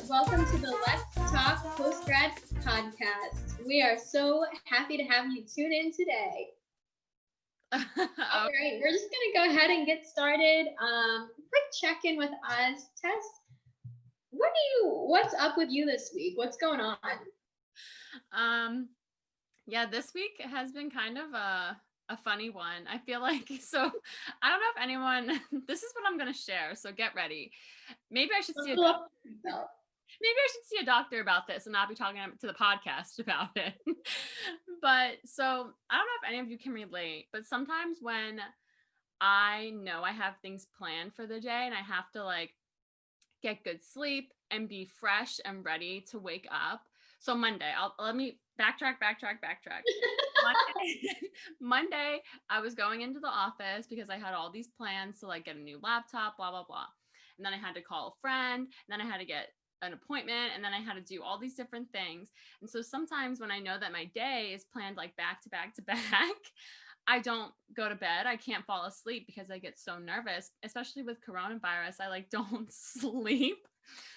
welcome to the Let's Talk Post-Grad podcast. We are so happy to have you tune in today. All right, we're just going to go ahead and get started. Quick check-in with us. Tess, what's up with you this week? What's going on? Yeah, this week has been kind of a funny one. I feel like, so I don't know if anyone, this is what I'm going to share, so get ready. Maybe I should see a doctor about this and not be talking to the podcast about it. But so I don't know if any of you can relate, but sometimes when I know I have things planned for the day and I have to like get good sleep and be fresh and ready to wake up. So Monday, let me backtrack. Monday, I was going into the office because I had all these plans to like get a new laptop, blah, blah, blah. And then I had to call a friend, and then I had to get an appointment, and then I had to do all these different things. And so sometimes when I know that my day is planned like back to back to back, I don't go to bed. I can't fall asleep because I get so nervous, especially with coronavirus. I like don't sleep.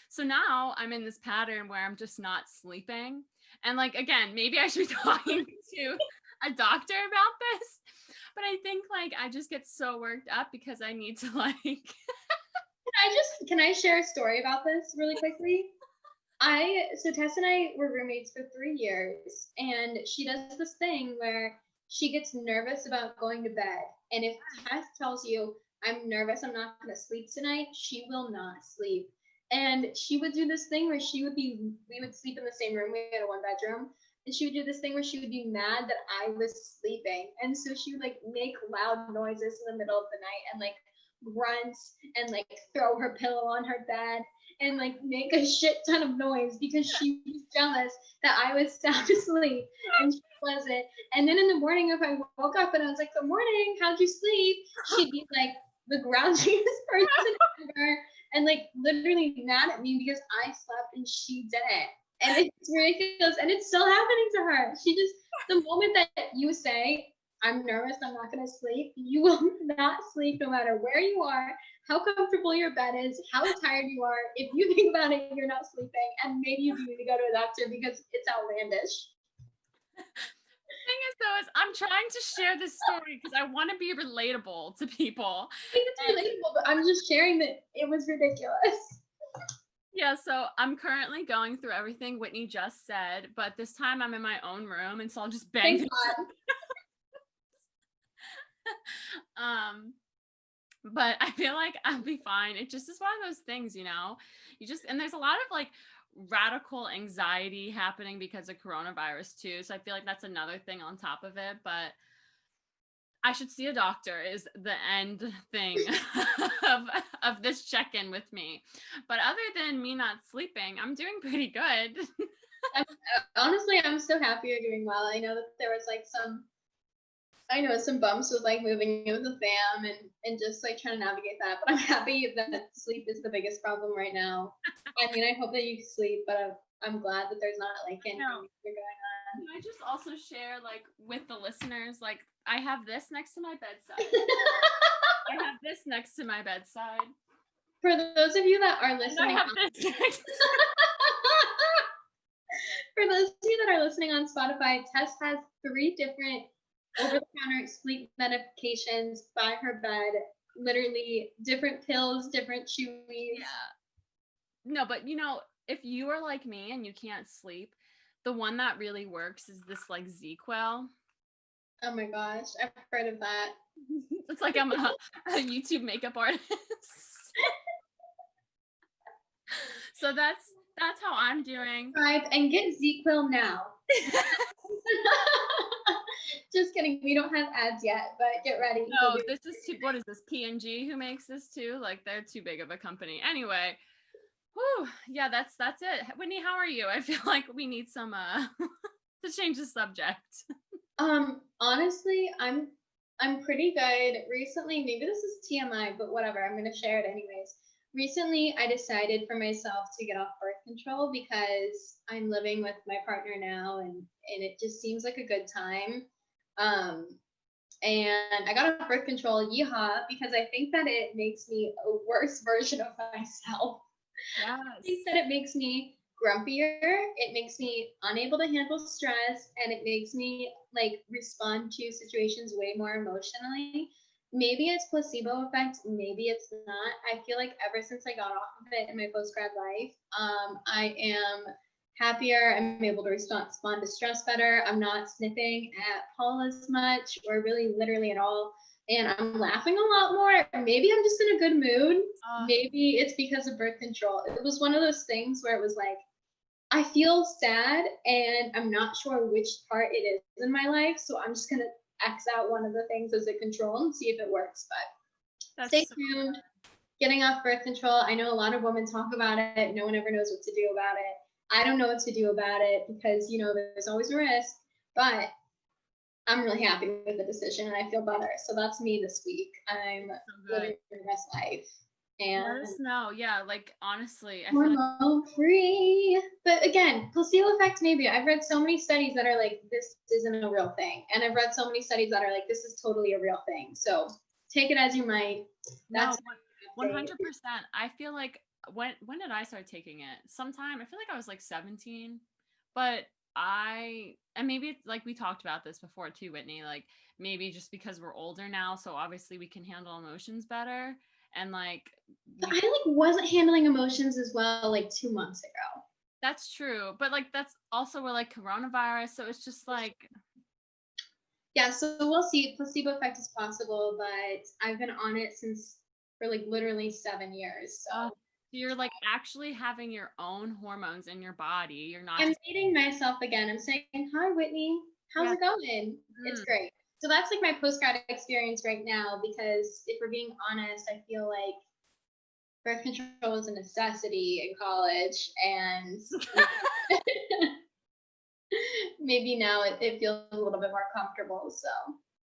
So now I'm in this pattern where I'm just not sleeping. And like, again, maybe I should be talking to a doctor about this, but I think like I just get so worked up because I need to like. Can I share a story about this really quickly? So Tess and I were roommates for 3 years, and she does this thing where she gets nervous about going to bed. And if Tess tells you, I'm nervous, I'm not going to sleep tonight, she will not sleep. And she would do this thing where we would sleep in the same room. We had a 1-bedroom. And she would do this thing where she would be mad that I was sleeping. And so she would like make loud noises in the middle of the night and like grunt and like throw her pillow on her bed and like make a shit ton of noise because she was jealous that I was sound asleep and she wasn't. And then in the morning, if I woke up and I was like, good morning, how'd you sleep? She'd be like the grouchiest person ever and like literally mad at me because I slept and she didn't. And it's ridiculous. And it's still happening to her. The moment that you say, I'm nervous, I'm not going to sleep, you will not sleep no matter where you are, how comfortable your bed is, how tired you are. If you think about it, you're not sleeping, and maybe you need to go to a doctor because it's outlandish. The thing is, though, I'm trying to share this story because I want to be relatable to people. I think it's relatable, but I'm just sharing that it was ridiculous. Yeah, so I'm currently going through everything Whitney just said, but this time I'm in my own room, and so I'll just bang. Thank God. But I feel like I'll be fine. It just is one of those things, you know, and there's a lot of like radical anxiety happening because of coronavirus too. So I feel like that's another thing on top of it, but I should see a doctor is the end thing of this check-in with me. But other than me not sleeping, I'm doing pretty good. Honestly, I'm so happy you're doing well. I know that there was like some bumps with like moving in with the fam and just like trying to navigate that. But I'm happy that sleep is the biggest problem right now. I mean, I hope that you sleep, but I'm glad that there's not like anything going on. Can I just also share like with the listeners, like I have this next to my bedside. I have this next to my bedside. For those of you that are listening, for those of you that are listening on Spotify, Tess has 3 different over-the-counter sleep medications by her bed, literally different pills, different chewies. Yeah. No, but you know, if you are like me and you can't sleep, the one that really works is this like ZQL. Oh my gosh, I've heard of that. It's like I'm a YouTube makeup artist. So that's how I'm doing. Subscribe and get ZQL now. Just kidding. We don't have ads yet, but get ready. No, this is what is this? P&G who makes this too? Like they're too big of a company. Anyway, whew, yeah, that's it. Whitney, how are you? I feel like we need some to change the subject. Honestly, I'm pretty good. Recently, maybe this is TMI, but whatever. I'm gonna share it anyways. Recently, I decided for myself to get off birth control because I'm living with my partner now, and it just seems like a good time. And I got off birth control, yeehaw, because I think that it makes me a worse version of myself. I think Yes. that it makes me grumpier, it makes me unable to handle stress, and it makes me like respond to situations way more emotionally. Maybe it's placebo effect, maybe it's not. I feel like ever since I got off of it in my post-grad life, I am happier. I'm able to respond to stress better. I'm not sniffing at Paul as much or really literally at all. And I'm laughing a lot more. Maybe I'm just in a good mood. Maybe it's because of birth control. It was one of those things where it was like, I feel sad and I'm not sure which part it is in my life. So I'm just going to X out one of the things as a control and see if it works. But stay tuned. Getting off birth control. I know a lot of women talk about it. No one ever knows what to do about it. I don't know what to do about it because, there's always a risk. But I'm really happy with the decision and I feel better. So that's me this week. I'm living my best life. And let us know. Yeah, like honestly, I feel hormone free. But again, placebo effect maybe. I've read so many studies that are like, this isn't a real thing. And I've read so many studies that are like, this is totally a real thing. So take it as you might. That's 100%. I feel like when did I start taking it? Sometime, I feel like I was like 17, but and maybe it's like we talked about this before too, Whitney, like maybe just because we're older now, so obviously we can handle emotions better. And like I wasn't handling emotions as well like 2 months ago. That's true, but like that's also where like coronavirus, so it's just like yeah, so we'll see. Placebo effect is possible, but I've been on it for like literally 7 years. So you're like actually having your own hormones in your body. You're not. I'm dating myself again. I'm saying, "Hi, Whitney. How's it going?" It's great. So that's like my post-grad experience right now. Because if we're being honest, I feel like birth control is a necessity in college, and maybe now it feels a little bit more comfortable. So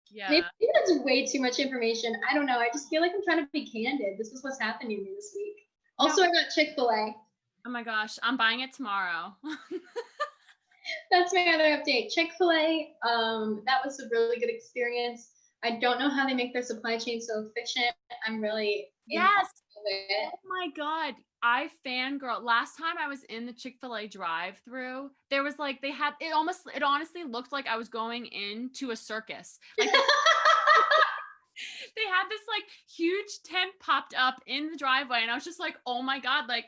yeah, maybe that's way too much information. I don't know. I just feel like I'm trying to be candid. This is what's happening to me this week. Also, I got Chick-fil-A. Oh my gosh, I'm buying it tomorrow. That's my other update. Chick-fil-A, that was a really good experience. I don't know how they make their supply chain so efficient. I'm really yes. Oh my god, I fangirl. Last time I was in the Chick-fil-A drive-through, there was like it honestly looked like I was going into a circus. Like they had this like huge tent popped up in the driveway and I was just like, oh my god, like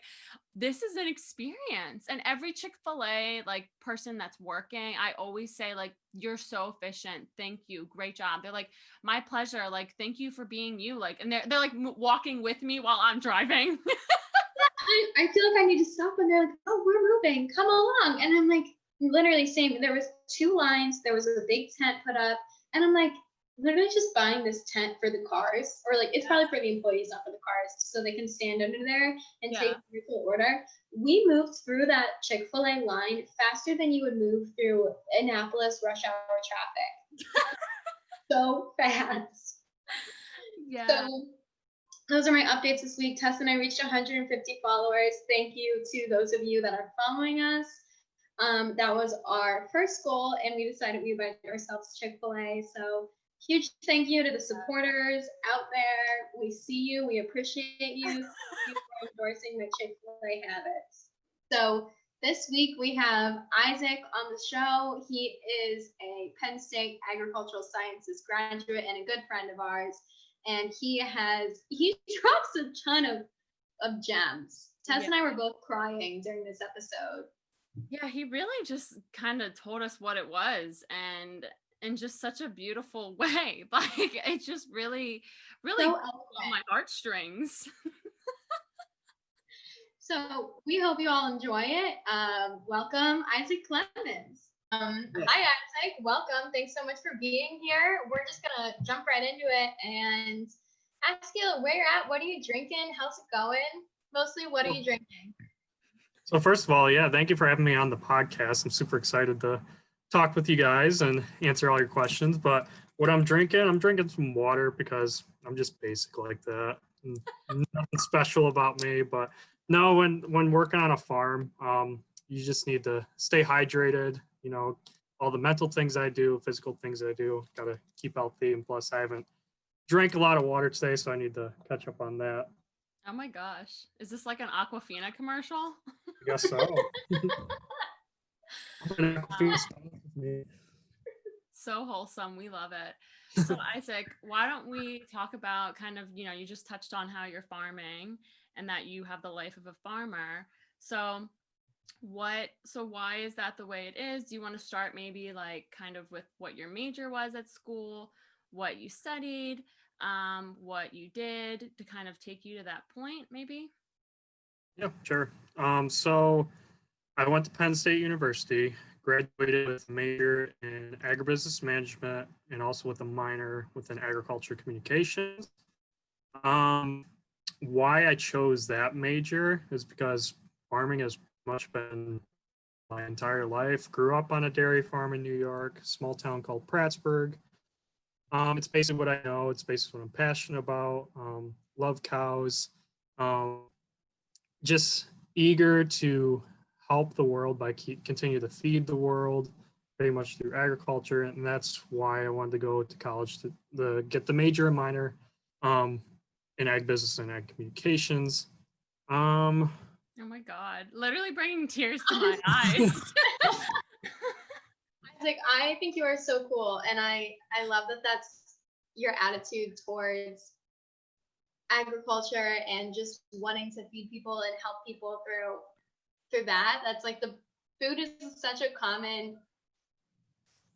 this is an experience. And every Chick-fil-A like person that's working, I always say like, you're so efficient, thank you, great job. They're like, my pleasure, like thank you for being you, like, and they're like walking with me while I'm driving. I feel like I need to stop, and they're like, oh, we're moving, come along. And I'm like, literally same. There was 2 lines, there was a big tent put up, and I'm like, literally just buying this tent for the cars, or like it's probably for the employees, not for the cars, so they can stand under there and take your order. We moved through that Chick-fil-A line faster than you would move through Annapolis rush hour traffic. So fast. Yeah. So those are my updates this week. Tess and I reached 150 followers. Thank you to those of you that are following us. That was our first goal, and we decided we would buy ourselves Chick-fil-A. So huge thank you to the supporters out there. We see you. We appreciate you. Thank you for endorsing the Chick-fil-A habits. So this week we have Isaac on the show. He is a Penn State agricultural sciences graduate and a good friend of ours. And he drops a ton of gems. Tess and I were both crying during this episode. Yeah, he really just kind of told us what it was, and in just such a beautiful way. Like it just really so on my heartstrings. So we hope you all enjoy it. Welcome, Isaac Clemens. Hi, Isaac. Welcome. Thanks so much for being here. We're just gonna jump right into it and ask you where you're at. What are you drinking? How's it going? Mostly, what are you drinking? So first of all, thank you for having me on the podcast. I'm super excited to talk with you guys and answer all your questions. But what I'm drinking some water because I'm just basic like that. Nothing special about me. But no, when working on a farm, you just need to stay hydrated. All the mental things I do, physical things I do, gotta keep healthy. And plus, I haven't drank a lot of water today, so I need to catch up on that. Oh my gosh. Is this like an Aquafina commercial? I guess so. So wholesome. We love it. So Isaac, why don't we talk about kind of, you just touched on how you're farming and that you have the life of a farmer. So why is that the way it is? Do you want to start maybe like kind of with what your major was at school, what you studied, what you did to kind of take you to that point, maybe? Yeah, sure. So I went to Penn State University, graduated with a major in agribusiness management and also with a minor within agriculture communications. Um, why I chose that major is because farming has much been my entire life. Grew up on a dairy farm in New York, small town called Prattsburgh. It's basically what I know. It's basically what I'm passionate about. Love cows. Um, just eager to help the world by continue to feed the world pretty much through agriculture, and that's why I wanted to go to college to get the major and minor um, in ag business and ag communications. Um, Oh my God, literally bringing tears to my eyes. Isaac, I think you are so cool, and I love that that's your attitude towards agriculture and just wanting to feed people and help people through that. That's like the food is such a common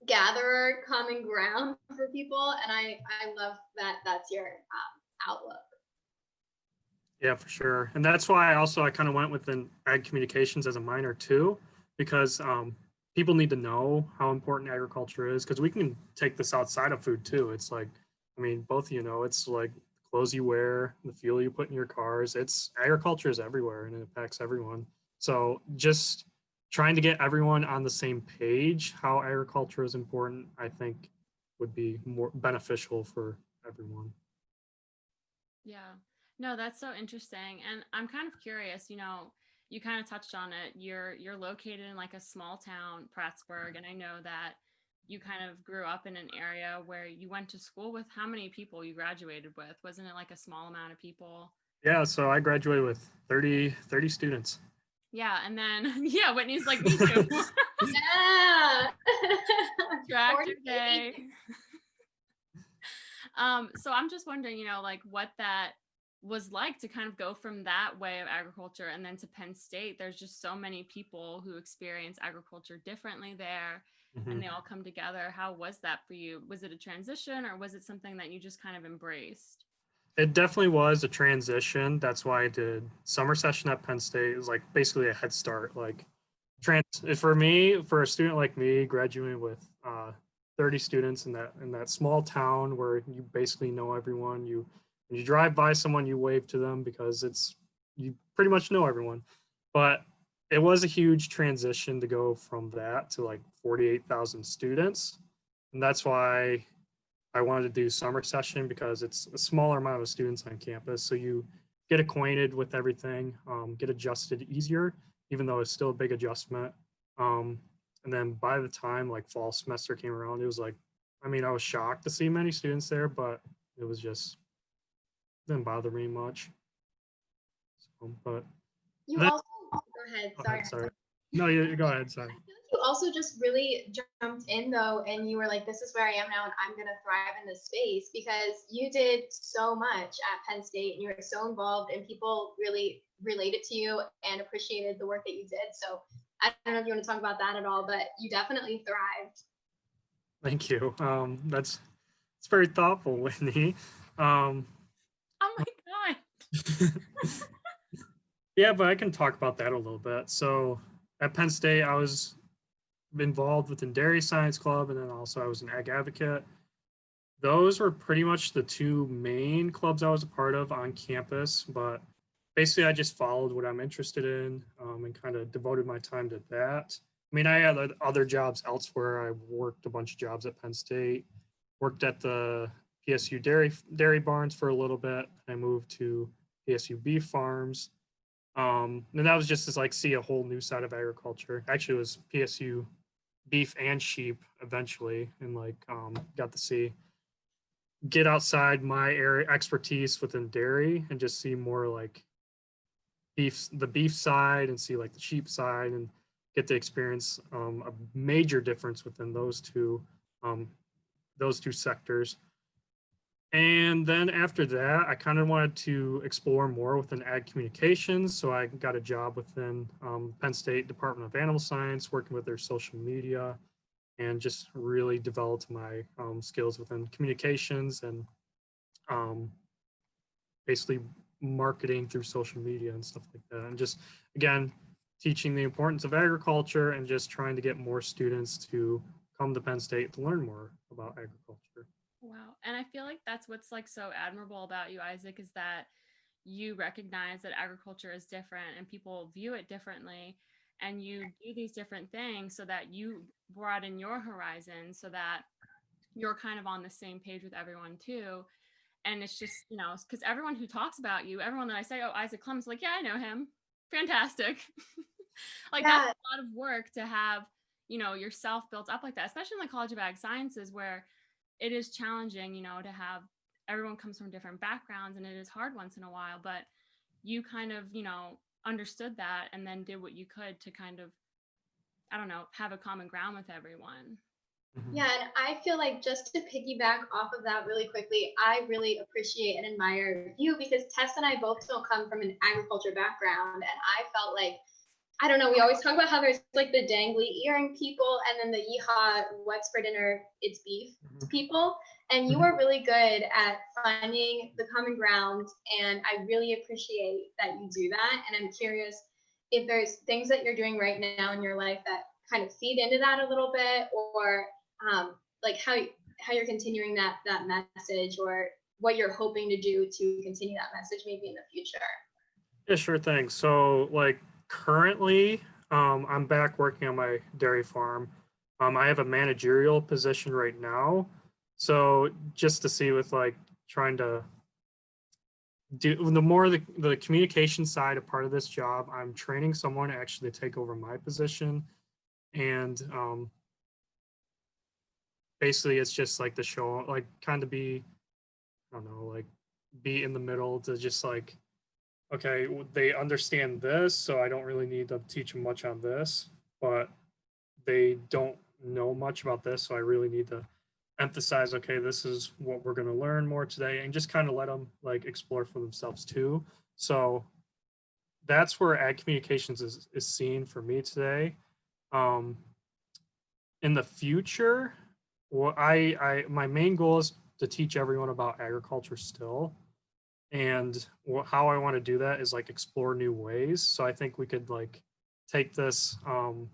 gatherer, common ground for people, and I love that that's your outlook. Yeah, for sure. And that's why I kind of went with an ag communications as a minor too, because people need to know how important agriculture is because we can take this outside of food too. It's like, I mean, both of you know, it's like clothes you wear, the fuel you put in your cars. It's agriculture is everywhere and it impacts everyone. So just trying to get everyone on the same page, how agriculture is important, I think would be more beneficial for everyone. Yeah. No, that's so interesting. And I'm kind of curious, you kind of touched on it. You're located in like a small town, Prattsburgh, and I know that you kind of grew up in an area where you went to school with how many people you graduated with? Wasn't it like a small amount of people? Yeah, so I graduated with 30 students. Yeah, and then yeah, Whitney's like me too. Yeah. Tractor day. So I'm just wondering, like what that was like to kind of go from that way of agriculture and then to Penn State. There's just so many people who experience agriculture differently there Mm-hmm. and they all come together. How was that for you? Was it a transition or was it something that you just kind of embraced? It definitely was a transition. That's why I did summer session at Penn State. It was like basically a head start. Like for me, for a student like me, graduating with 30 students in that small town where you basically know everyone. You when you drive by someone, you wave to them because you pretty much know everyone. But it was a huge transition to go from that to like 48,000 students, and that's why I wanted to do summer session because it's a smaller amount of students on campus. So you get acquainted with everything, get adjusted easier, even though it's still a big adjustment. Um, and then by the time like fall semester came around, it was like, I mean, I was shocked to see many students there, but it was just didn't bother me much. So, but You then, also go ahead. go Sorry. ahead, sorry. No, you go ahead. Sorry. I feel like you also just really jumped in though, and you were like, "This is where I am now, and I'm gonna thrive in this space," because you did so much at Penn State, and you were so involved, and people really related to you and appreciated the work that you did. So I don't know if you want to talk about that at all, but you definitely thrived. Thank you. It's very thoughtful, Whitney. Um, Oh my God. Yeah, but I can talk about that a little bit. So at Penn State, I was involved within Dairy Science Club, and then also I was an ag advocate. Those were pretty much the two main clubs I was a part of on campus. But basically, I just followed what I'm interested in and kind of devoted my time to that. I mean, I had other jobs elsewhere. I worked a bunch of jobs at Penn State, worked at the PSU dairy barns for a little bit. I moved to PSU beef farms, and that was just to like see a whole new side of agriculture. Actually, it was PSU beef and sheep eventually, and like got to see get outside my area expertise within dairy and just see more like the beef side and see like the sheep side and get to experience a major difference within um, those two sectors. And then after that, I kind of wanted to explore more within ag communications. So I got a job within Penn State Department of Animal Science, working with their social media, and just really developed my skills within communications and um, basically marketing through social media and stuff like that. And just, again, teaching the importance of agriculture and just trying to get more students to come to Penn State to learn more about agriculture. Wow. And I feel like that's what's like so admirable about you, Isaac, is that you recognize that agriculture is different and people view it differently. And you do these different things so that you broaden your horizon so that you're kind of on the same page with everyone too. And it's just, you know, because everyone who talks about you, everyone that I say, oh, Isaac Clemens, like, yeah, I know him. Fantastic. Like, Yeah. that's a lot of work to have, you know, yourself built up like that, especially in the College of Ag Sciences where it is challenging, you know, to have everyone comes from different backgrounds and it is hard once in a while, but you kind of, you know, understood that and then did what you could to kind of, I don't know, have a common ground with everyone. Yeah, and I feel like just to piggyback off of that really quickly, I really appreciate and admire you because Tess and I both don't come from an agriculture background. And I felt like, I don't know, we always talk about how there's like the dangly earring people and then the yeehaw, what's for dinner, it's beef people. And you are really good at finding the common ground. And I really appreciate that you do that. And I'm curious if there's things that you're doing right now in your life that kind of feed into that a little bit, or like how you're continuing that message, or what you're hoping to do to continue that message maybe in the future. Yeah, sure thing. So like currently, I'm back working on my dairy farm. I have a managerial position right now. So just to see with like trying to do the more the communication side of part of this job, I'm training someone actually to take over my position. And basically it's just like the show, like kind of be, I don't know, like be in the middle to just like, okay, they understand this, so I don't really need to teach them much on this, but they don't know much about this, so I really need to emphasize, okay, this is what we're going to learn more today, and just kind of let them like explore for themselves too. So that's where ag communications is seen for me today. Um, in the future, well, I my main goal is to teach everyone about agriculture still. And how I want to do that is like explore new ways. So I think we could like take this. I'm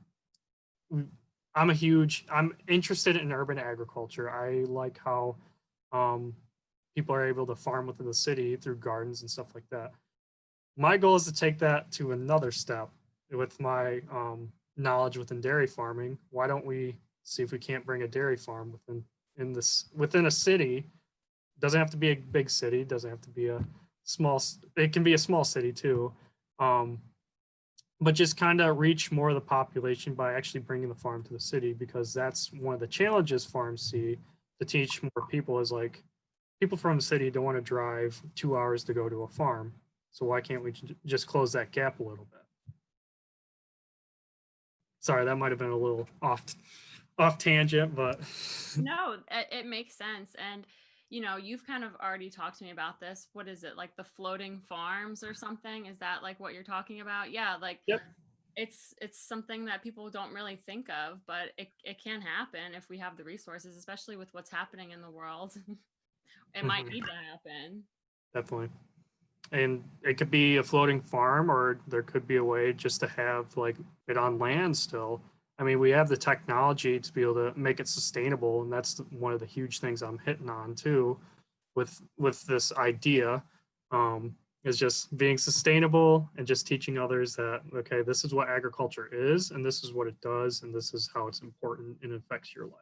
interested in urban agriculture. I like how um, people are able to farm within the city through gardens and stuff like that. My goal is to take that to another step with my knowledge within dairy farming. Why don't we see if we can't bring a dairy farm within a city? Doesn't have to be a big city, doesn't have to be a small, it can be a small city too. But just kind of reach more of the population by actually bringing the farm to the city, because that's one of the challenges farms see to teach more people is like people from the city don't want to drive 2 hours to go to a farm. So why can't we just close that gap a little bit? Sorry, that might have been a little off tangent, but No, it makes sense. And, you know, you've kind of already talked to me about this. What is it, like the floating farms or something? Is that like what you're talking about? Yeah, like yep. It's something that people don't really think of, but it can happen if we have the resources, especially with what's happening in the world. It might need to happen. Definitely. And it could be a floating farm, or there could be a way just to have like it on land still. I mean, we have the technology to be able to make it sustainable, and that's one of the huge things I'm hitting on too with this idea, is just being sustainable and just teaching others that, okay, this is what agriculture is, and this is what it does, and this is how it's important and affects your life.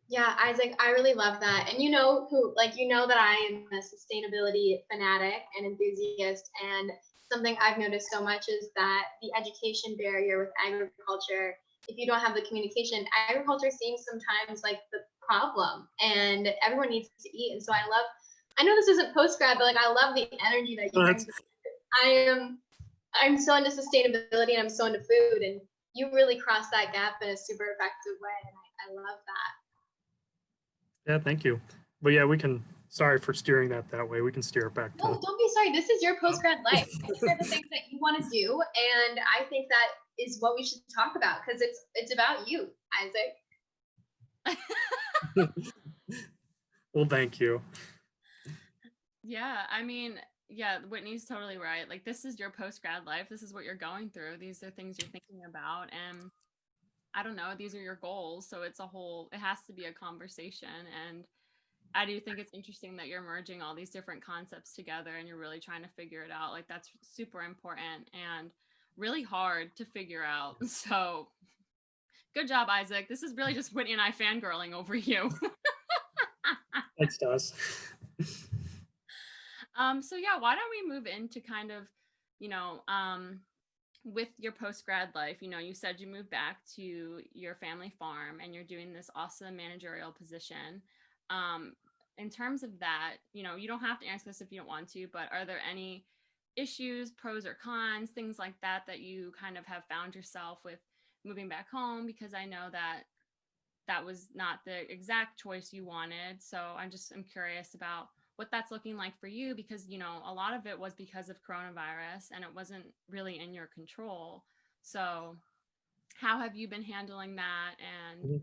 Yeah, Isaac, I really love that. And you know that I am a sustainability fanatic and enthusiast. And something I've noticed so much is that the education barrier with agriculture, if you don't have the communication, agriculture seems sometimes like the problem, and everyone needs to eat. And so I know this isn't post-grad, but like I love the energy that you bring. I'm so into sustainability and I'm so into food, and you really cross that gap in a super effective way, and I love that. Yeah, thank you. But yeah, sorry for steering that way. We can steer it back. No, don't be sorry. This is your post-grad life. These are the things that you want to do, and I think that is what we should talk about, because it's about you, Isaac. Well, thank you. Yeah, I mean, yeah, Whitney's totally right. Like, this is your post-grad life. This is what you're going through. These are things you're thinking about. And I don't know, these are your goals. So it has to be a conversation. And I do think it's interesting that you're merging all these different concepts together and you're really trying to figure it out. Like, that's super important and really hard to figure out. So good job, Isaac. This is really just Whitney and I fangirling over you. Thanks, Tess. So yeah, why don't we move into kind of, with your post-grad life, you said you moved back to your family farm and you're doing this awesome managerial position. In terms of that, you don't have to answer this if you don't want to, but are there any issues, pros or cons, things like that you kind of have found yourself with moving back home? Because I know that was not the exact choice you wanted. So I'm curious about what that's looking like for you, because, a lot of it was because of coronavirus and it wasn't really in your control. So how have you been handling that? And,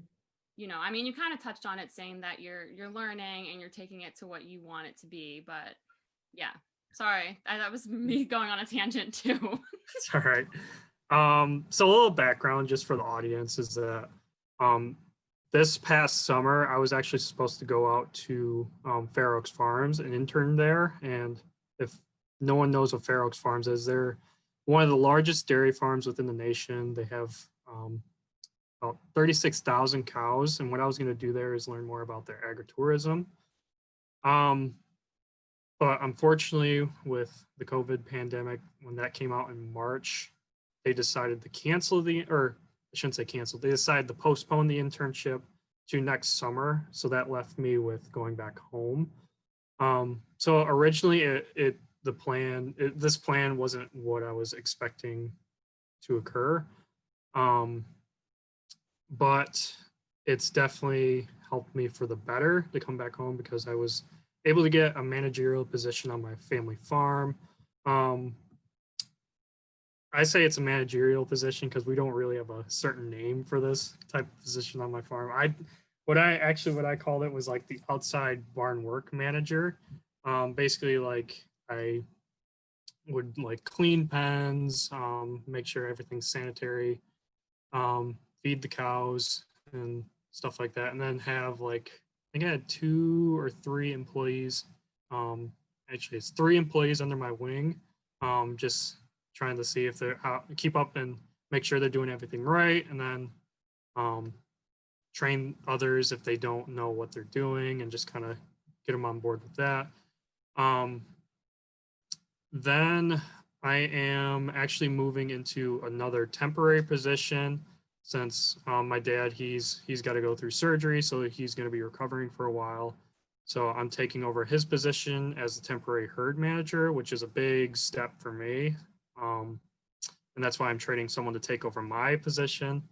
I mean, you kind of touched on it saying that you're learning and you're taking it to what you want it to be, but yeah, sorry. That was me going on a tangent too. It's all right. So a little background just for the audience is that, this past summer, I was actually supposed to go out to Fair Oaks Farms and intern there. And if no one knows what Fair Oaks Farms is, they're one of the largest dairy farms within the nation. They have about 36,000 cows. And what I was going to do there is learn more about their agritourism. But unfortunately, with the COVID pandemic, when that came out in March, they decided to cancel I shouldn't say cancel. They decided to postpone the internship to next summer. So that left me with going back home. So originally this plan wasn't what I was expecting to occur. But it's definitely helped me for the better to come back home, because I was able to get a managerial position on my family farm. I say it's a managerial position because we don't really have a certain name for this type of position on my farm. What I called it was like the outside barn work manager. Basically, like I would like clean pens, make sure everything's sanitary, feed the cows and stuff like that, and then have I think I had 2 or 3 employees. Actually, it's 3 employees under my wing. Just trying to see if keep up and make sure they're doing everything right, and then train others if they don't know what they're doing, and just kind of get them on board with that. Then I am actually moving into another temporary position, since my dad, he's got to go through surgery, so he's going to be recovering for a while. So I'm taking over his position as the temporary herd manager, which is a big step for me. And that's why I'm training someone to take over my position.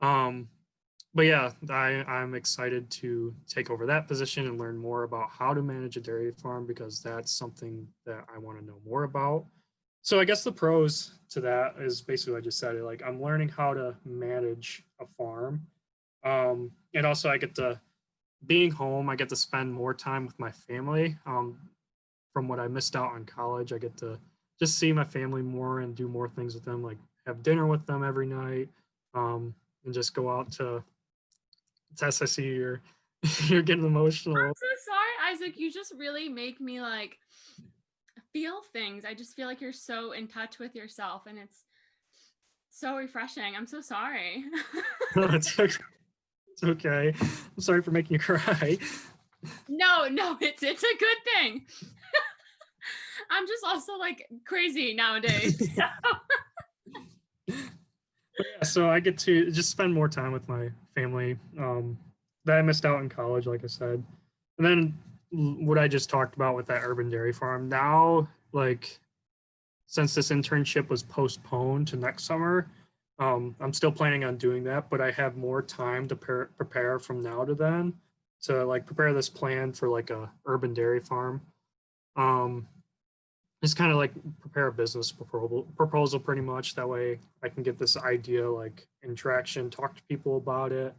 But yeah, I'm excited to take over that position and learn more about how to manage a dairy farm, because that's something that I want to know more about. So I guess the pros to that is basically what I just said. Like, I'm learning how to manage a farm. And also being home, I get to spend more time with my family. From what I missed out on college, I get to just see my family more and do more things with them, like have dinner with them every night, and just go out to Tess. I see you're getting emotional. I'm so sorry, Isaac. You just really make me feel things. I just feel like you're so in touch with yourself, and it's so refreshing. I'm so sorry. No, it's okay. It's okay. I'm sorry for making you cry. No, it's a good thing. I'm just also crazy nowadays. So I get to just spend more time with my family. that I missed out in college, like I said. And then what I just talked about with that urban dairy farm. Now, like, since this internship was postponed to next summer, I'm still planning on doing that, but I have more time to prepare from now to then to like prepare this plan for like a urban dairy farm. Um, just kind of like prepare a business proposal pretty much. That way I can get this idea like in traction, talk to people about it,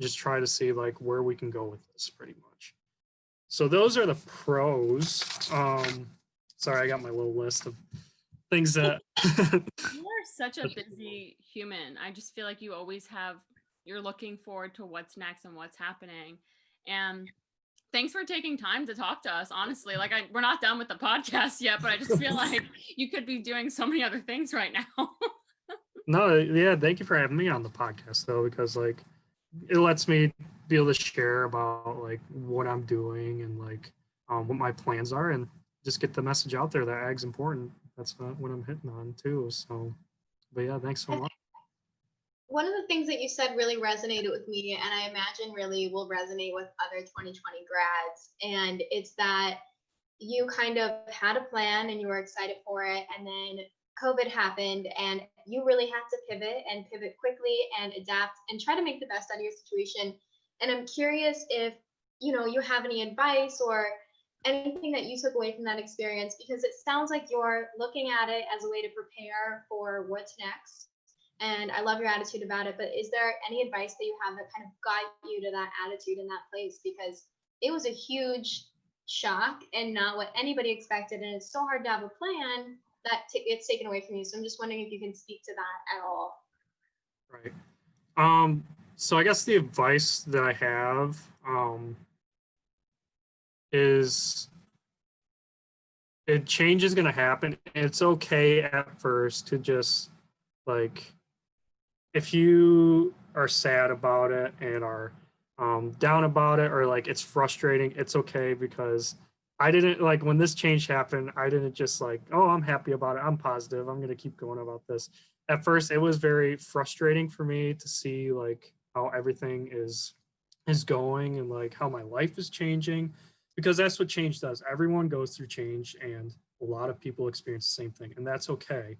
just try to see like where we can go with this pretty much. So those are the pros. Sorry, I got my little list of things that You are such a busy human. I just feel like you always you're looking forward to what's next and what's happening. And thanks for taking time to talk to us. Honestly, like we're not done with the podcast yet, but I just feel like you could be doing so many other things right now. No, yeah, thank you for having me on the podcast though, because like it lets me be able to share about like what I'm doing and like what my plans are and just get the message out there that ag's important. That's what I'm hitting on too. So, but yeah, thanks so much. One of the things that you said really resonated with me, and I imagine really will resonate with other 2020 grads, and it's that you kind of had a plan and you were excited for it, and then COVID happened and you really had to pivot quickly and adapt and try to make the best out of your situation. And I'm curious if, you have any advice or anything that you took away from that experience, because it sounds like you're looking at it as a way to prepare for what's next. And I love your attitude about it, but is there any advice that you have that kind of got you to that attitude in that place? Because it was a huge shock and not what anybody expected. And it's so hard to have a plan that it's taken away from you. So I'm just wondering if you can speak to that at all. Right. So I guess the advice that I have is change is going to happen. It's okay at first to just like, if you are sad about it and are down about it or like it's frustrating, it's okay, because I didn't like when this change happened, I didn't just like, oh, I'm happy about it, I'm positive, I'm going to keep going about this. At first it was very frustrating for me to see like how everything is going and like how my life is changing, because that's what change does. Everyone goes through change and a lot of people experience the same thing, and that's okay.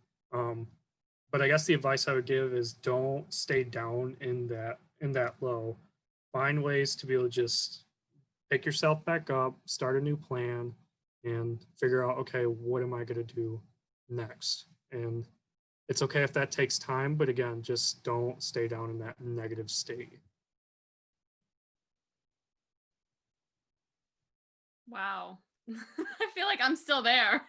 But I guess the advice I would give is don't stay down in that low. Find ways to be able to just pick yourself back up, start a new plan, and figure out, okay, what am I going to do next? And it's okay if that takes time, but again, just don't stay down in that negative state. Wow. I feel like I'm still there.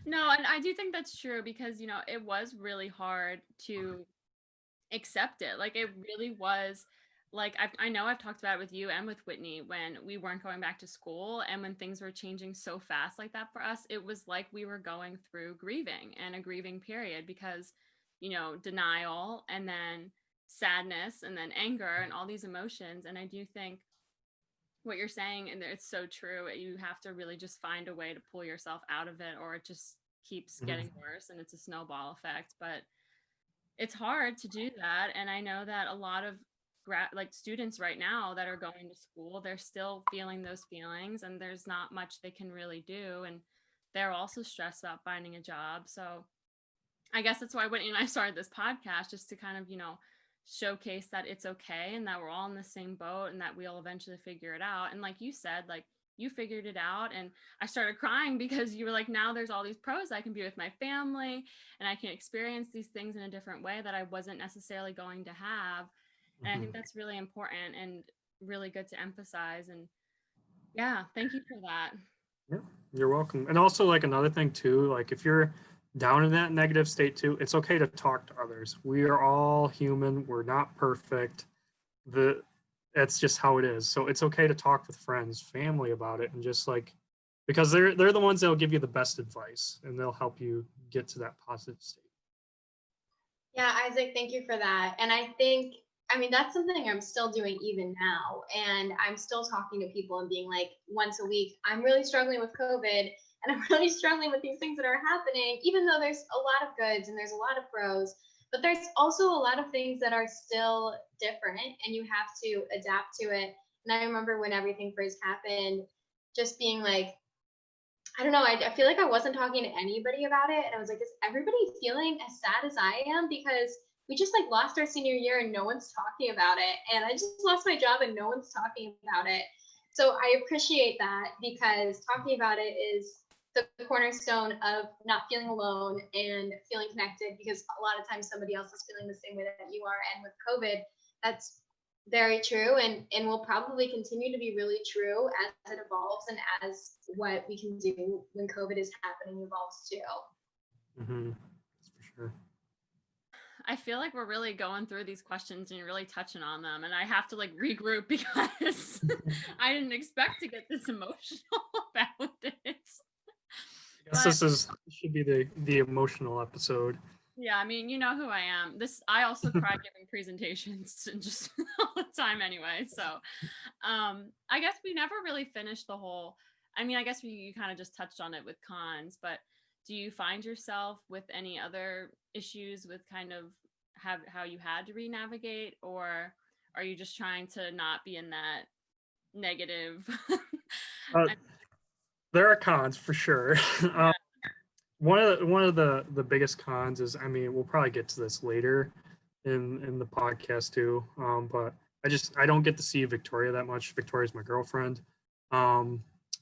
No, and I do think that's true because, it was really hard to accept it. Like, it really was. Like, I know I've talked about it with you and with Whitney when we weren't going back to school and when things were changing so fast like that for us. It was like we were going through grieving and a grieving period because, denial and then sadness and then anger and all these emotions. And I do think what you're saying, and it's so true, you have to really just find a way to pull yourself out of it or it just keeps getting worse and it's a snowball effect. But it's hard to do that, and I know that a lot of students right now that are going to school, they're still feeling those feelings and there's not much they can really do, and they're also stressed about finding a job. So I guess that's why Whitney and I started this podcast, just to kind of showcase that it's okay and that we're all in the same boat and that we'll eventually figure it out. And like you said, like you figured it out, and I started crying because you were like, now there's all these pros. I can be with my family and I can experience these things in a different way that I wasn't necessarily going to have. And I think that's really important and really good to emphasize. And yeah, thank you for that. Yeah, you're welcome. And also like another thing too, like if you're down in that negative state too, it's okay to talk to others. We are all human. We're not perfect. That's just how it is. So it's okay to talk with friends, family about it, and just like, because they're the ones that'll give you the best advice and they'll help you get to that positive state. Yeah, Isaac, thank you for that. And I mean, that's something I'm still doing even now. And I'm still talking to people and being like, once a week, I'm really struggling with COVID and I'm really struggling with these things that are happening, even though there's a lot of goods and there's a lot of pros. But there's also a lot of things that are still different and you have to adapt to it. And I remember when everything first happened, just being like, I don't know, I feel like I wasn't talking to anybody about it. And I was like, is everybody feeling as sad as I am? Because we just like lost our senior year and no one's talking about it. And I just lost my job and no one's talking about it. So I appreciate that because talking about it is the cornerstone of not feeling alone and feeling connected, because a lot of times somebody else is feeling the same way that you are. And with COVID, that's very true, and will probably continue to be really true as it evolves and as what we can do when COVID is happening evolves too. Mm-hmm. That's for sure. I feel like we're really going through these questions and you're really touching on them, and I have to like regroup because I didn't expect to get this emotional about it. I guess this should be the emotional episode. Yeah, I mean, you know who I am. I also cry giving presentations and just all the time anyway. So, I guess we never really finished the whole. I mean, I guess you kind of just touched on it with cons, but do you find yourself with any other issues with kind of how you had to re-navigate, or are you just trying to not be in that negative? There are cons for sure. Yeah. One of the biggest cons is, I mean, we'll probably get to this later in the podcast too. But I don't get to see Victoria that much. Victoria's my girlfriend.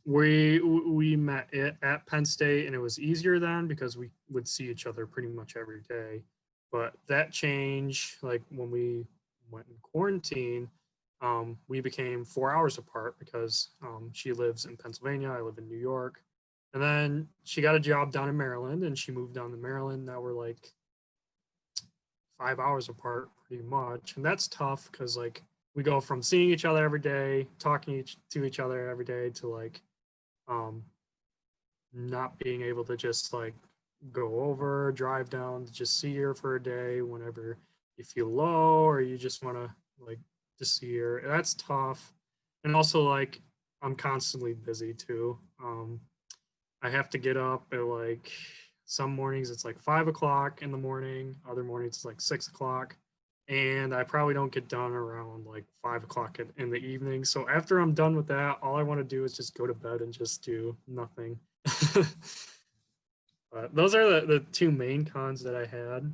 We met at Penn State, and it was easier then because we would see each other pretty much every day. But that changed, like when we went in quarantine, we became 4 hours apart because she lives in Pennsylvania, I live in New York. And then she got a job down in Maryland and she moved down to Maryland. Now we're like 5 hours apart pretty much. And that's tough because like we go from seeing each other every day, talking to each other every day, to like not being able to just like go over, drive down to just see her for a day whenever you feel low or you just want to like just see her. That's tough. And also like I'm constantly busy too. I have to get up at like some mornings it's like 5 o'clock in the morning, other mornings it's like 6 o'clock, and I probably don't get done around like 5 o'clock in the evening. So after I'm done with that, all I want to do is just go to bed and just do nothing. But those are the two main cons that I had.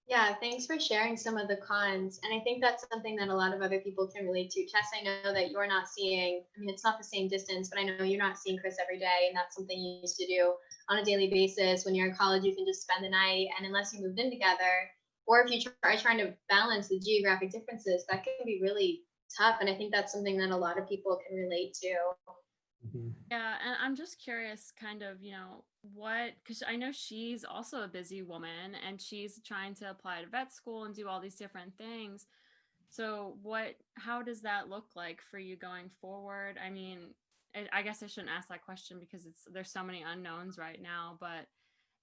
Yeah, thanks for sharing some of the cons. And I think that's something that a lot of other people can relate to. Tess, I know that you're not seeing, I mean, it's not the same distance, but I know you're not seeing Chris every day. And that's something you used to do on a daily basis. When you're in college, you can just spend the night. And unless you moved in together, or if you try trying to balance the geographic differences, that can be really tough. And I think that's something that a lot of people can relate to. Mm-hmm. Yeah, and I'm just curious, kind of, because I know she's also a busy woman and she's trying to apply to vet school and do all these different things. So how does that look like for you going forward? I mean, I guess I shouldn't ask that question because there's so many unknowns right now, but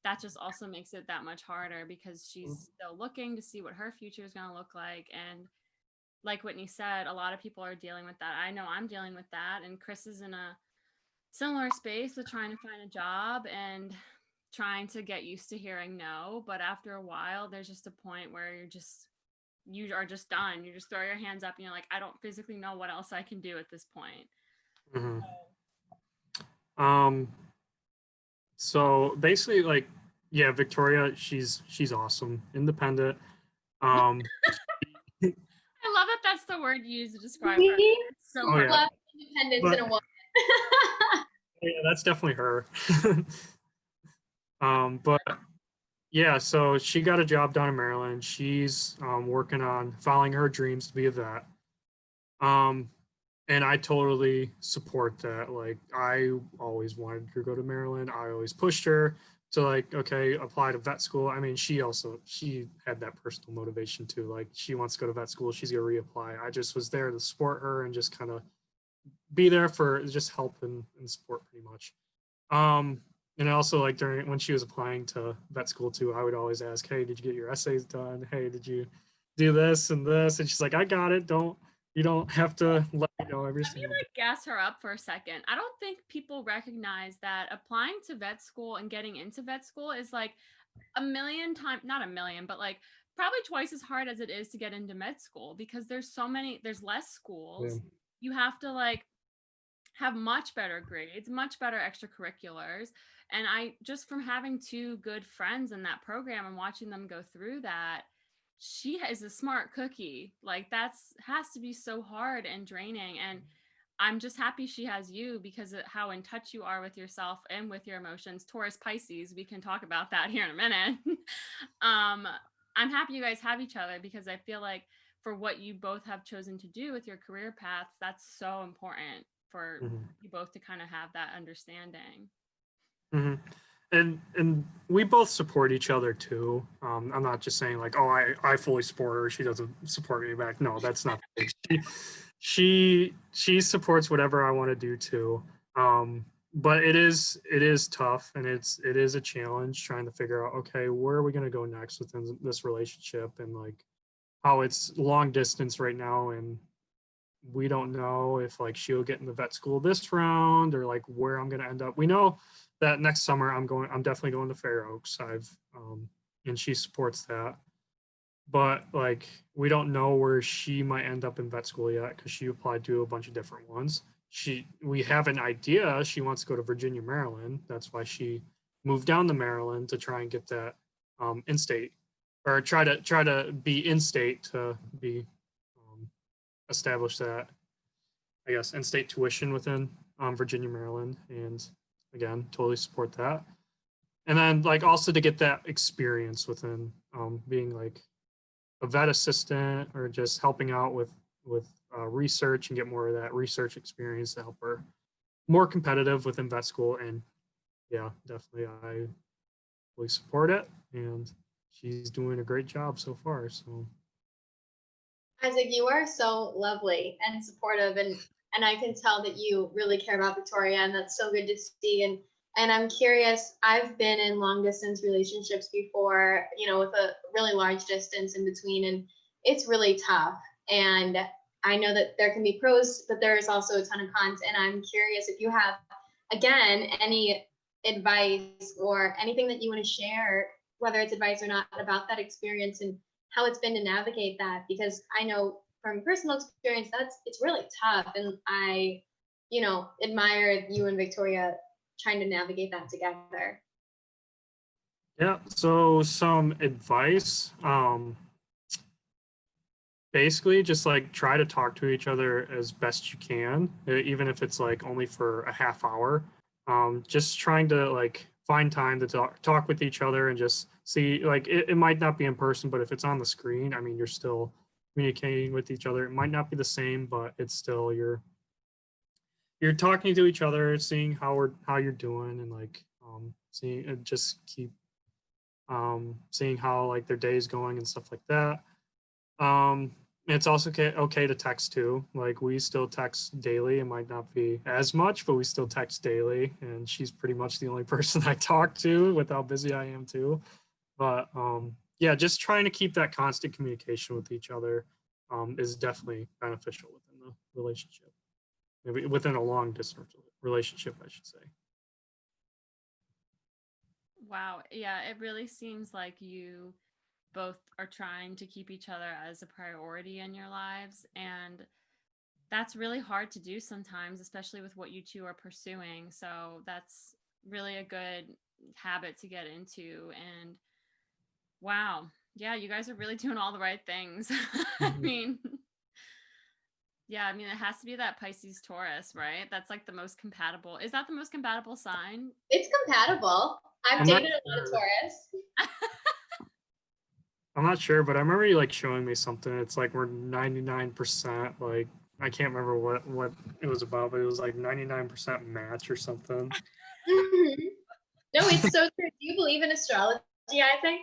that just also makes it that much harder because she's still looking to see what her future is going to look like. And like Whitney said, a lot of people are dealing with that. I know I'm dealing with that, and Chris is in a similar space with trying to find a job and trying to get used to hearing no. But after a while, there's just a point where you are just done. You just throw your hands up and you're like, I don't physically know what else I can do at this point. Mm-hmm. So basically, like, yeah, Victoria, she's awesome, independent. I love that that's the word you use to describe her. It's so yeah. Independence in a woman. Yeah, that's definitely her. But yeah, so she got a job down in Maryland. She's working on following her dreams to be a vet. And I totally support that. Like, I always wanted her to go to Maryland. I always pushed her to like, okay, apply to vet school. I mean, she had that personal motivation too. Like, she wants to go to vet school. She's gonna reapply. I just was there to support her and just kind of be there for just help and support pretty much. And also like during when she was applying to vet school too, I would always ask, hey, did you get your essays done? Hey, did you do this and this? And she's like, I got it. You don't have to let me know every Let me single like gas her up for a second. I don't think people recognize that applying to vet school and getting into vet school is like a million times, not a million, but like probably twice as hard as it is to get into med school because there's less schools. Yeah. You have to like have much better grades, much better extracurriculars. And I just from having two good friends in that program and watching them go through that, she is a smart cookie. Like that's has to be so hard and draining. And I'm just happy she has you because of how in touch you are with yourself and with your emotions. Taurus Pisces, we can talk about that here in a minute. I'm happy you guys have each other because I feel like for what you both have chosen to do with your career paths, that's so important for Mhm. you both to kind of have that understanding. Mhm. And we both support each other too. I'm not just saying like, oh, I fully support her. She doesn't support me back. No, that's not the case. She supports whatever I want to do too. But it is tough and it is a challenge trying to figure out, okay, where are we going to go next within this relationship, and like how it's long distance right now, and we don't know if like she'll get in the vet school this round or like where I'm going to end up. We know that next summer I'm definitely going to Fair Oaks. And she supports that. But like we don't know where she might end up in vet school yet because she applied to a bunch of different ones. We have an idea she wants to go to Virginia, Maryland. That's why she moved down to Maryland to try and get that in-state, or try to be in-state to be establish that, I guess, in-state tuition within Virginia, Maryland, and again, totally support that. And then like also to get that experience within being like a vet assistant or just helping out with research and get more of that research experience to help her more competitive within vet school. And yeah, definitely I fully support it, and she's doing a great job so far. So Isaac, you are so lovely and supportive, and I can tell that you really care about Victoria, and that's so good to see. And I'm curious. I've been in long distance relationships before, with a really large distance in between, and it's really tough. And I know that there can be pros, but there's also a ton of cons. And I'm curious if you have, again, any advice or anything that you want to share, whether it's advice or not, about that experience and how it's been to navigate that, because I know from personal experience it's really tough, and I admire you and Victoria trying to navigate that together. yeah, so some advice, basically just like try to talk to each other as best you can, even if it's like only for a half hour. Just trying to like find time to talk with each other and just see, like it might not be in person, but if it's on the screen, I mean, you're still communicating with each other. It might not be the same, but it's still you're talking to each other, seeing how you're doing, and like seeing and just keep seeing how like their day is going and stuff like that. um it's also okay to text too. Like we still text daily. It might not be as much, but we still text daily, and she's pretty much the only person I talk to with how busy I am too. But yeah, just trying to keep that constant communication with each other is definitely beneficial within the relationship. Maybe within a long distance relationship, I should say. Wow. Yeah, it really seems like you both are trying to keep each other as a priority in your lives. And that's really hard to do sometimes, especially with what you two are pursuing. So that's really a good habit to get into. And wow. Yeah, you guys are really doing all the right things. I Mhm. mean, yeah, I mean, it has to be that Pisces Taurus, right? That's like the most compatible. Is that the most compatible sign? It's compatible. I've I'm not dated a lot of sure. Taurus. I'm not sure, but I remember you like showing me something. It's like we're 99%, like I can't remember what it was about, but it was like 99% match or something. Mm-hmm. No, it's so true. Do you believe in astrology, I think?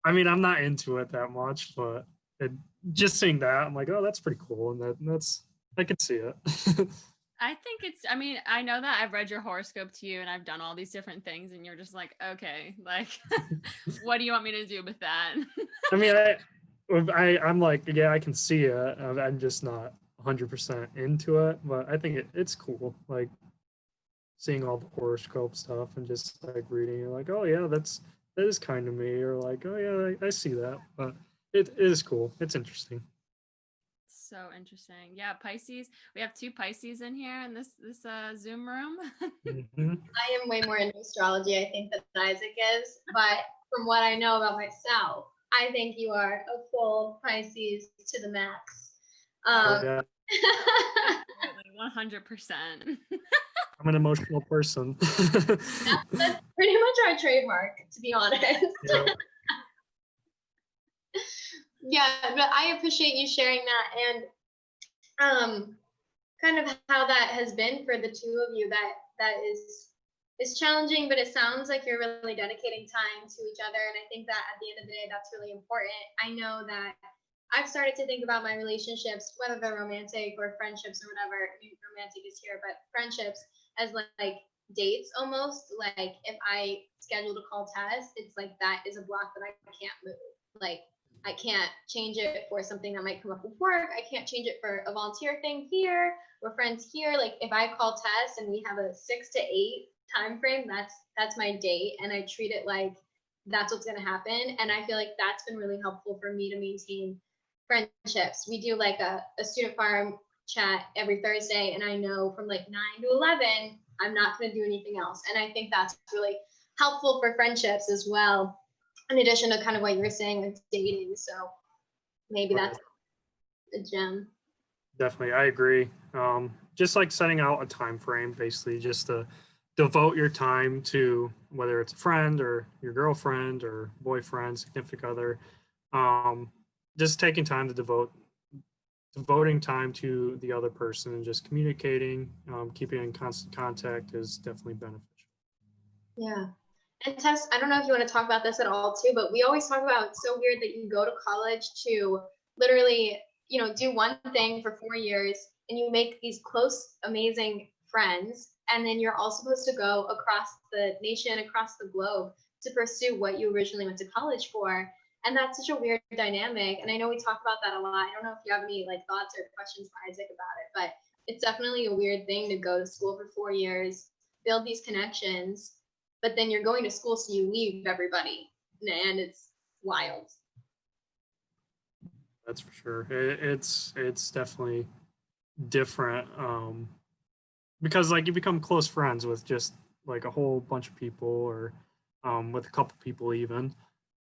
I mean, I'm not into it that much, but just seeing that, I'm like, oh, that's pretty cool, and that's I can see it. I think I mean, I know that I've read your horoscope to you and I've done all these different things, and you're just like, okay, like, what do you want me to do with that? I mean, I'm like, yeah, I can see it. I'm just not 100% into it, but I think it's cool. Like seeing all the horoscope stuff and just like reading it, like, oh yeah, that is kind of me, or like, oh yeah, I see that, but it is cool. It's interesting. So interesting. Yeah, Pisces. We have two Pisces in here in this Zoom room. Hmm. I am way more into astrology, I think, than Isaac is. But from what I know about myself, I think you are a full Pisces to the max. Oh Um, yeah, 100%. I'm an emotional person. that's pretty much our trademark, to be honest. Yeah. Yeah, but I appreciate you sharing that and kind of how that has been for the two of you. That is challenging, but it sounds like you're really dedicating time to each other, and I think that at the end of the day, that's really important. I know that I've started to think about my relationships, whether they're romantic or friendships or whatever. I mean, romantic is here, but friendships as like dates almost. Like if I schedule to call Tess, it's like that is a block that I can't move. Like I can't change it for something that might come up with work. I can't change it for a volunteer thing here. We're friends here. Like if I call Tess and we have a 6 to 8 time frame, that's my date, and I treat it like that's what's going to happen. And I feel like that's been really helpful for me to maintain friendships. We do like a student farm chat every Thursday, and I know from like 9 to 11, I'm not going to do anything else. And I think that's really helpful for friendships as well, in addition to kind of what you were saying with dating. So maybe Right. that's a gem. Definitely, I agree. Just like setting out a time frame, basically, just to devote your time to whether it's a friend or your girlfriend or boyfriend, significant other. Um, just taking time to devoting time to the other person and just communicating, keeping in constant contact is definitely beneficial. Yeah. And Tess, I don't know if you want to talk about this at all too, but we always talk about it's so weird that you go to college to literally, do one thing for 4 years and you make these close, amazing friends. And then you're all supposed to go across the nation, across the globe to pursue what you originally went to college for. And that's such a weird dynamic. And I know we talk about that a lot. I don't know if you have any like thoughts or questions for Isaac about it, but it's definitely a weird thing to go to school for 4 years, build these connections, but then you're going to school, so you leave everybody, and it's wild. That's for sure. It's definitely different, because like you become close friends with just like a whole bunch of people, or with a couple people even,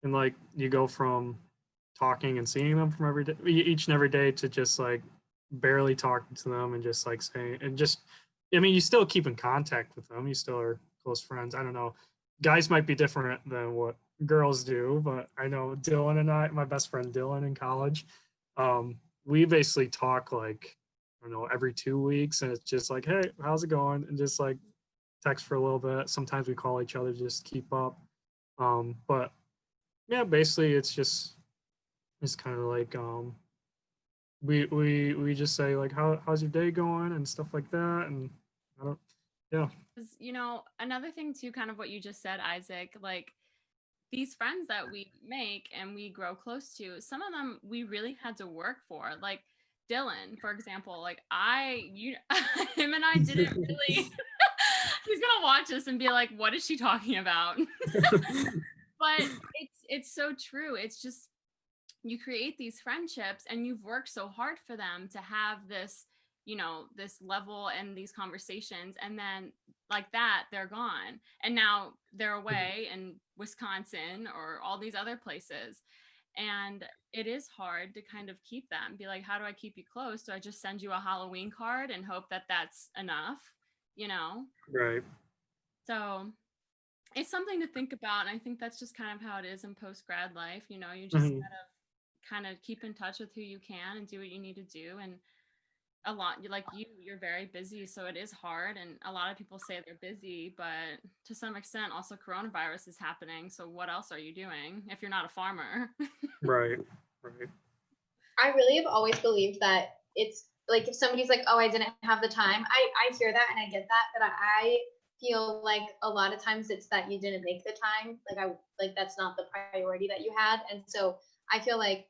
and like you go from talking and seeing them from every day, each and every day, to just like barely talking to them and just like saying, and just, I mean, you still keep in contact with them, you still are close friends. I don't know, guys might be different than what girls do, but I know Dylan and I, my best friend Dylan in college, we basically talk like, I don't know, every 2 weeks, and it's just like, hey, how's it going, and just like text for a little bit. Sometimes we call each other just to keep up, but yeah, basically it's kind of like, we just say like, how's your day going and stuff like that, and I don't, yeah. 'Cause, another thing too, kind of what you just said, Isaac, like these friends that we make and we grow close to, some of them we really had to work for. Like Dylan, for example, like him and I didn't really he's gonna watch this and be like, what is she talking about? But it's so true. It's just you create these friendships and you've worked so hard for them to have this, this level and these conversations, and then like that they're gone, and now they're away in Wisconsin or all these other places, and it is hard to kind of keep them, be like, how do I keep you close? Do I just send you a Halloween card and hope that that's enough, you know? Right. So it's something to think about, and I think that's just kind of how it is in post-grad life. You just Mhm. gotta kind of keep in touch with who you can and do what you need to do. And a lot, like you're very busy, so it is hard, and a lot of people say they're busy, but to some extent also coronavirus is happening, so what else are you doing if you're not a farmer? Right. Right. I really have always believed that it's like if somebody's like, oh, I didn't have the time, I hear that and I get that, but I feel like a lot of times it's that you didn't make the time. Like that's not the priority that you had. And so I feel like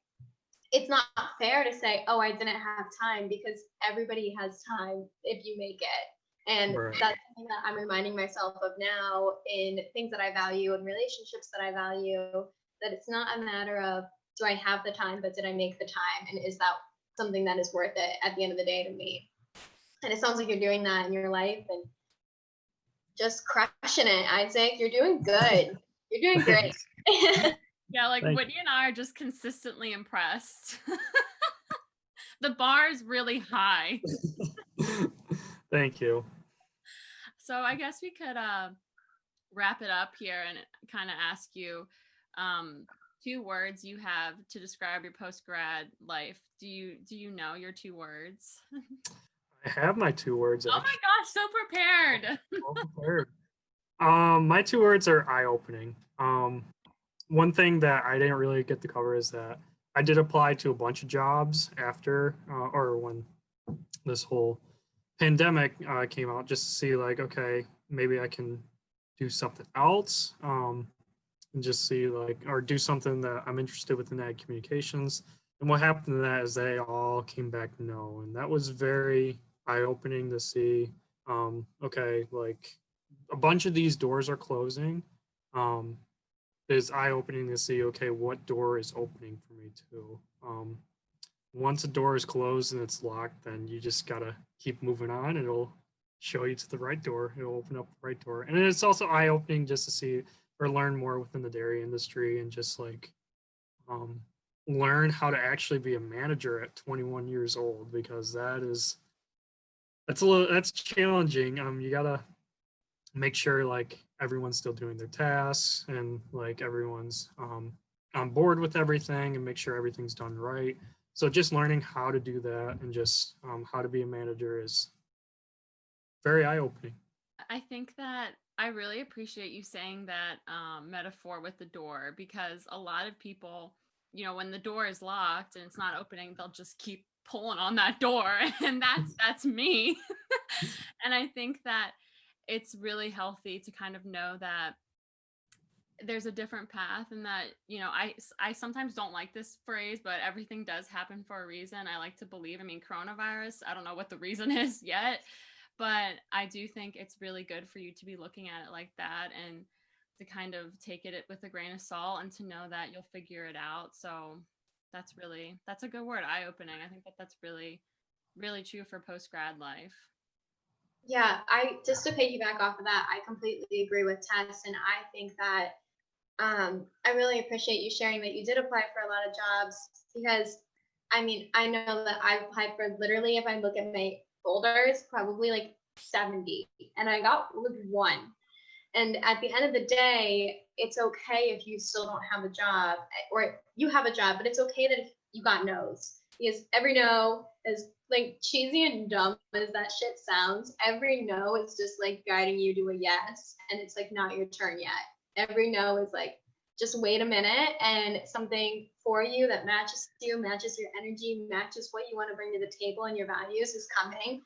it's not fair to say, oh, I didn't have time, because everybody has time if you make it. And Right. that's something that I'm reminding myself of now in things that I value and relationships that I value, that it's not a matter of, do I have the time, but did I make the time? And is that something that is worth it at the end of the day to me? And it sounds like you're doing that in your life and just crushing it, Isaac. You're doing good. You're doing great. Yeah, like Thank Whitney and I are just consistently impressed. The bar is really high. Thank you. So I guess we could wrap it up here and kind of ask you 2 words you have to describe your post-grad life. Do you know your 2 words? I have my 2 words. Oh my gosh, so prepared. Well prepared. My 2 words are eye-opening. One thing that I didn't really get to cover is that I did apply to a bunch of jobs after or when this whole pandemic came out, just to see like, okay, maybe I can do something else, and just see like, or do something that I'm interested with in ag communications. And what happened to that is they all came back no, and that was very eye-opening to see. Okay, like a bunch of these doors are closing. Um, it's eye-opening to see, okay, what door is opening for me too. Once a door is closed and it's locked, then you just gotta keep moving on. It'll show you to the right door. It'll open up the right door. And it's also eye-opening just to see or learn more within the dairy industry and just like um, learn how to actually be a manager at 21 years old, because that's challenging. You gotta make sure like everyone's still doing their tasks and like everyone's on board with everything and make sure everything's done right. So just learning how to do that and just how to be a manager is very eye-opening. I think that I really appreciate you saying that metaphor with the door, because a lot of people, when the door is locked and it's not opening, they'll just keep pulling on that door, and that's me. And I think that it's really healthy to kind of know that there's a different path, and that I sometimes don't like this phrase, but everything does happen for a reason. I like to believe. I mean, coronavirus, I don't know what the reason is yet, but I do think it's really good for you to be looking at it like that, and to kind of take it with a grain of salt, and to know that you'll figure it out. So that's a good word, eye-opening. I think that that's really, really true for post-grad life. Yeah, I just to piggyback off of that, I completely agree with Tess, and I think that I really appreciate you sharing that you did apply for a lot of jobs, because I mean, I know that I applied for, literally, if I look at my folders, probably like 70, and I got like 1. And at the end of the day, it's okay if you still don't have a job, or you have a job, but it's okay that if you got no's, because every no is, like, cheesy and dumb as that shit sounds, every no is just like guiding you to a yes, and it's like not your turn yet. Every no is like, just wait a minute, and something for you that matches you, matches your energy, matches what you want to bring to the table and your values is coming.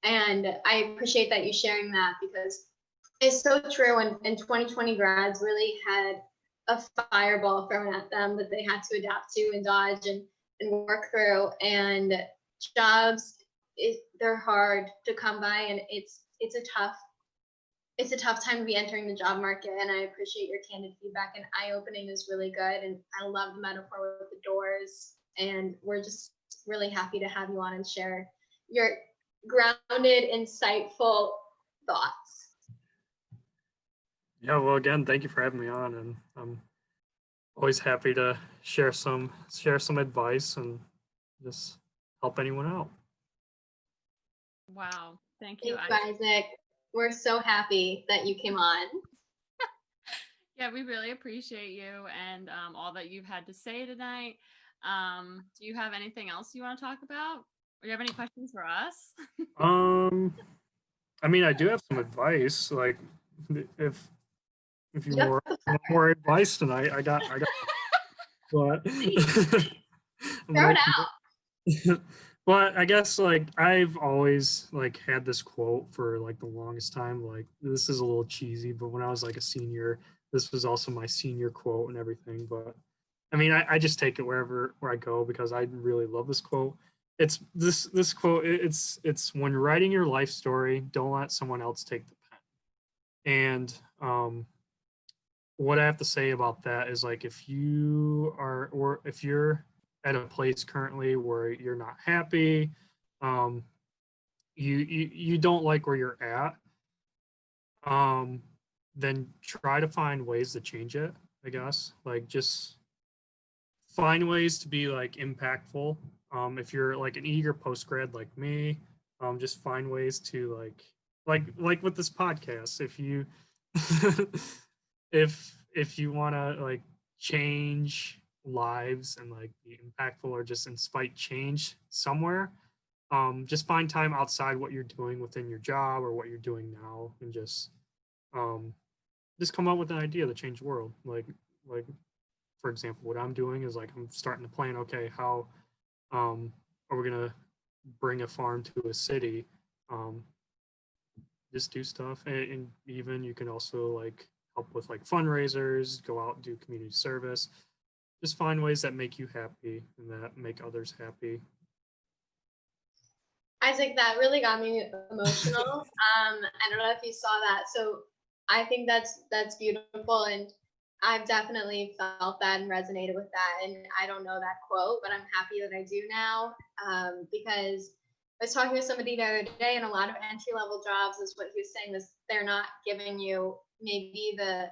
And I appreciate that you sharing that, because it's so true. And 2020 grads really had a fireball thrown at them that they had to adapt to and dodge and work through. And jobs, they're hard to come by, and it's a tough time to be entering the job market. And I appreciate your candid feedback, and eye-opening is really good. And I love the metaphor with the doors. And we're just really happy to have you on and share your grounded, insightful thoughts. Yeah, well, again, thank you for having me on, and I'm always happy to share some advice and just help anyone out. Wow. Thank you, Isaac. We're so happy that you came on. Yeah, we really appreciate you and all that you've had to say tonight. Do you have anything else you want to talk about? Or do you have any questions for us? I mean, I do have some advice. Like, if you want more advice tonight, I got. But throw it out. But I guess like I've always like had this quote for like the longest time. Like, this is a little cheesy, but when I was like a senior, this was also my senior quote and everything. But I mean, I just take it where I go, because I really love this quote. it's this quote. It's when writing your life story, don't let someone else take the pen. And what I have to say about that is like if you are or if you're at a place currently where you're not happy, um, you don't like where you're at, um, then try to find ways to change it. I guess like just find ways to be like impactful. If you're like an eager post grad like me, just find ways to like with this podcast. If you if you want to like change lives and like be impactful or just inspire change somewhere, just find time outside what you're doing within your job or what you're doing now, and um, just come up with an idea to change the world. Like for example, what I'm doing is like I'm starting to plan. Okay, how are we gonna bring a farm to a city? Um, just do stuff, and even you can also like help with like fundraisers, go out and do community service. Just find ways that make you happy and that make others happy. Isaac, that really got me emotional. I don't know if you saw that. So I think that's beautiful, and I've definitely felt that and resonated with that. And I don't know that quote, but I'm happy that I do now, because I was talking with somebody the other day, and a lot of entry level jobs is what he was saying is they're not giving you maybe the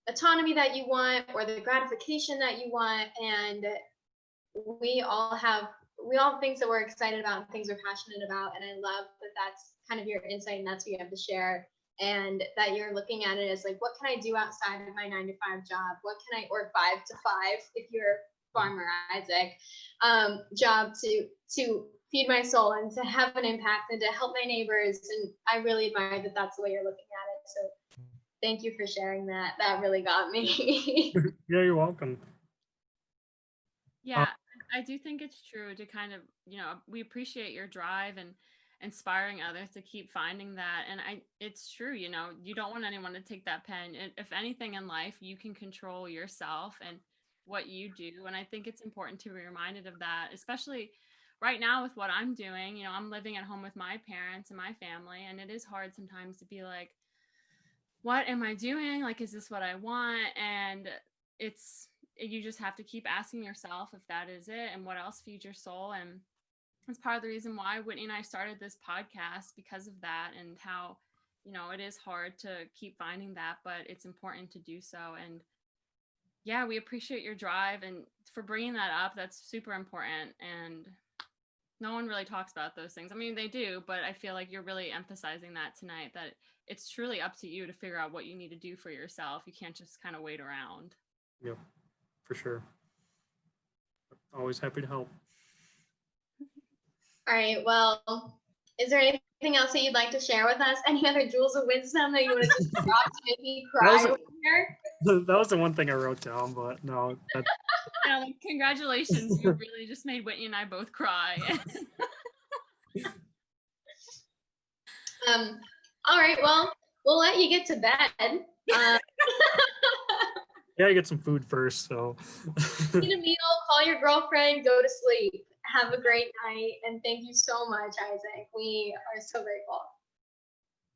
autonomy that you want or the gratification that you want, and we all have things that we're excited about and things we're passionate about, and I love that that's kind of your insight and that's what you have to share, and that you're looking at it as like, what can I do outside of my 9-to-5 job, what can I, or 5-to-5 if you're farmer Isaac, job to feed my soul and to have an impact and to help my neighbors. And I really admire that that's the way you're looking at it. So thank you for sharing that. That really got me. Yeah, you're welcome. Yeah, I do think it's true to kind of, we appreciate your drive and inspiring others to keep finding that. And it's true, you don't want anyone to take that pen. If anything in life, you can control yourself and what you do. And I think it's important to be reminded of that, especially right now with what I'm doing. I'm living at home with my parents and my family, and it is hard sometimes to be like, what am I doing? Like, is this what I want? And you just have to keep asking yourself if that is it and what else feeds your soul. And it's part of the reason why Whitney and I started this podcast, because of that, and how, it is hard to keep finding that, but it's important to do so. And yeah, we appreciate your drive and for bringing that up. That's super important. And no one really talks about those things. I mean, they do, but I feel like you're really emphasizing that tonight, that it's truly up to you to figure out what you need to do for yourself. You can't just kind of wait around. Yep, for sure. Always happy to help. All right. Well, is there anything else that you'd like to share with us? Any other jewels of wisdom that you want to just drop to make me cry over here? That was the one thing I wrote down, but no. Yeah, like, congratulations. You really just made Whitney and I both cry. All right. Well, we'll let you get to bed. Yeah, get some food first. So eat a meal, call your girlfriend, go to sleep. Have a great night, and thank you so much, Isaac. We are so grateful.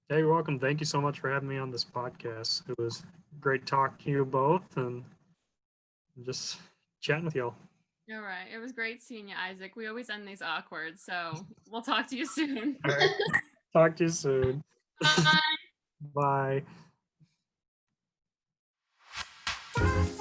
Yeah, you're welcome. Thank you so much for having me on this podcast. It was great talking to you both and just chatting with y'all. All right. It was great seeing you, Isaac. We always end these awkward, so we'll talk to you soon. All right. Talk to you soon. Bye. Bye.